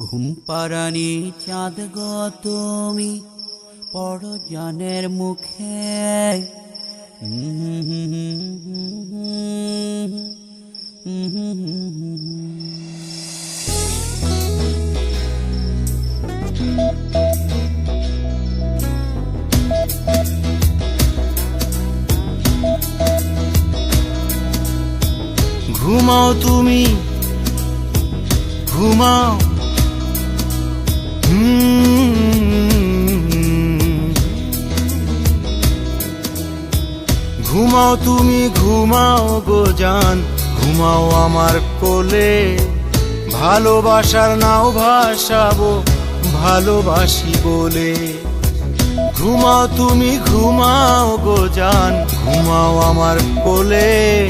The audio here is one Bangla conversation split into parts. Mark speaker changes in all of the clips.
Speaker 1: ঘুম পাড়ানি চাঁদ গো তুমি পরজনের মুখে
Speaker 2: ঘুমাও তুমি ঘুমাও ঘুমাও তুমি ঘুমাও গো জান, ঘুমাও আমার কোলে। ভালোবাসার নাও ভাসাবো ভালোবাসি বলে। ঘুমাও তুমি ঘুমাও গো জান, ঘুমাও আমার কোলে।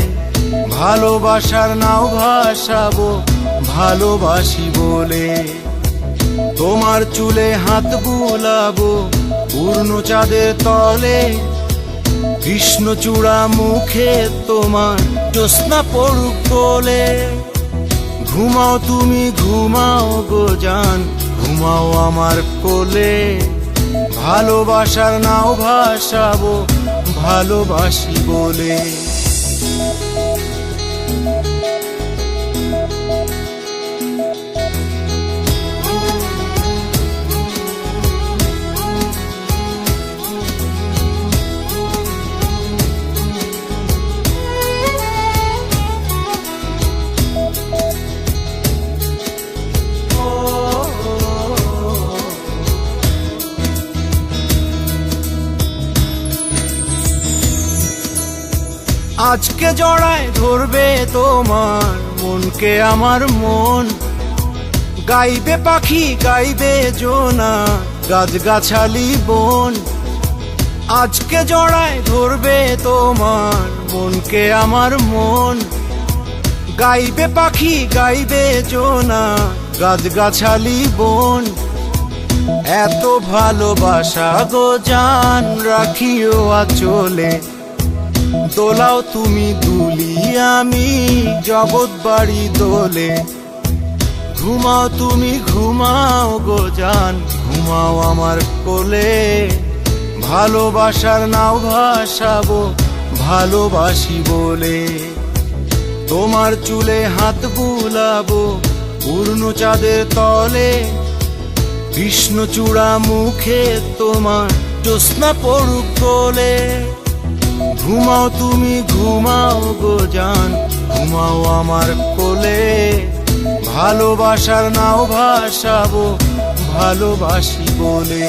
Speaker 2: ভালোবাসার নাও ভাসাবো ভালোবাসি বলে। তোমার চুলে হাত বুলাবো পূর্ণ চাঁদের তলে। কৃষ্ণচূড়া মুখে তোমার জ্যোৎস্না পড়ুক কোলে। ঘুমাও তুমি ঘুমাও গো জান, ঘুমাও আমার কোলে। ভালোবাসার নাও ভাসাবো ভালোবাসি বলে। আজকে জড়ায় ধরবে তোমার মনকে আমার মন। গাইবে পাখি গাইবে জোনা গাছগাছালি বন। আজকে জড়ায় ধরবে তোমার মনকে আমার মন। গাইবে পাখি গাইবে জোনা গাছগাছালি বন। এত ভালোবাসা গো জান রাখিও আঁচলে। দোলাও তুমি দুলি আমি জগৎ বাড়ি দোলে। ঘুমাও তুমি ঘুমাও গো জান, ঘুমাও আমার কোলে। ভালোবাসার নাও ভাসাবো ভালোবাসি বলে। তোমার চুলে হাত বুলাবো পূর্ণ চাঁদের তলে। কৃষ্ণচূড়া মুখে তোমার জ্যোৎস্না পড়ুক কোলে। ঘুমাও তুমি ঘুমাও গো জান, ঘুমাও আমার কোলে। ভালোবাসার নাও ভাসাবো ভালোবাসি বলে।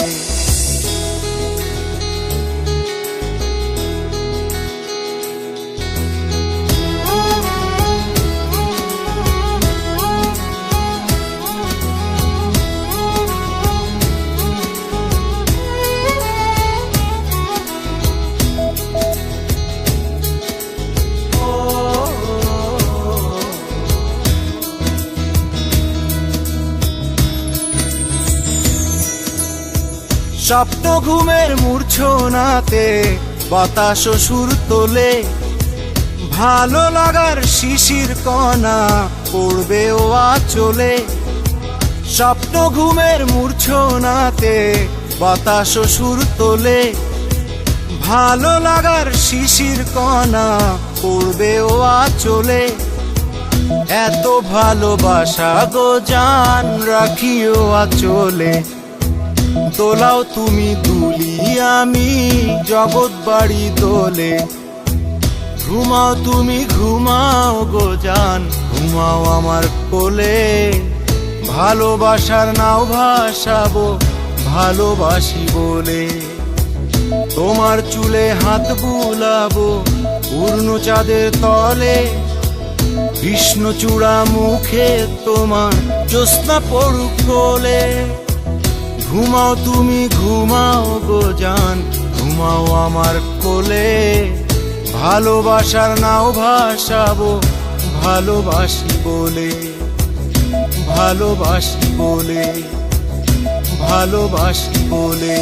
Speaker 2: স্বপ্ন ঘুমের মূর্ছনাতে বাতাস সুর তোলে। ভালো লাগার শিশির কণা পড়বে ও আঁচলে। স্বপ্ন ঘুমের মূর্ছনাতে বাতাস সুর তোলে। ভালো লাগার শিশির কণা পড়বে ও আঁচলে। এত ভালোবাসা গো জান রাখিও আঁচলে। দোলাও তুমি দুলি আমি জগৎ বাড়ি দোলে। ঘুমাও তুমি ঘুমাও গো জান, ঘুমাও আমার কোলে। ভালোবাসার নাও ভাসাবো ভালোবাসি বলে। তোমার চুলে হাত বুলাবো পূর্ণ চাঁদের তলে। কৃষ্ণচূড়া মুখে তোমার জ্যোৎস্না পড়ুক কোলে। ঘুমাও তুমি ঘুমাও গো জান, ঘুমাও আমার কোলে। ভালোবাসার নাও ভাসাবো ভালোবাসি বলে। ভালোবাসি বলে ভালোবাসি বলে।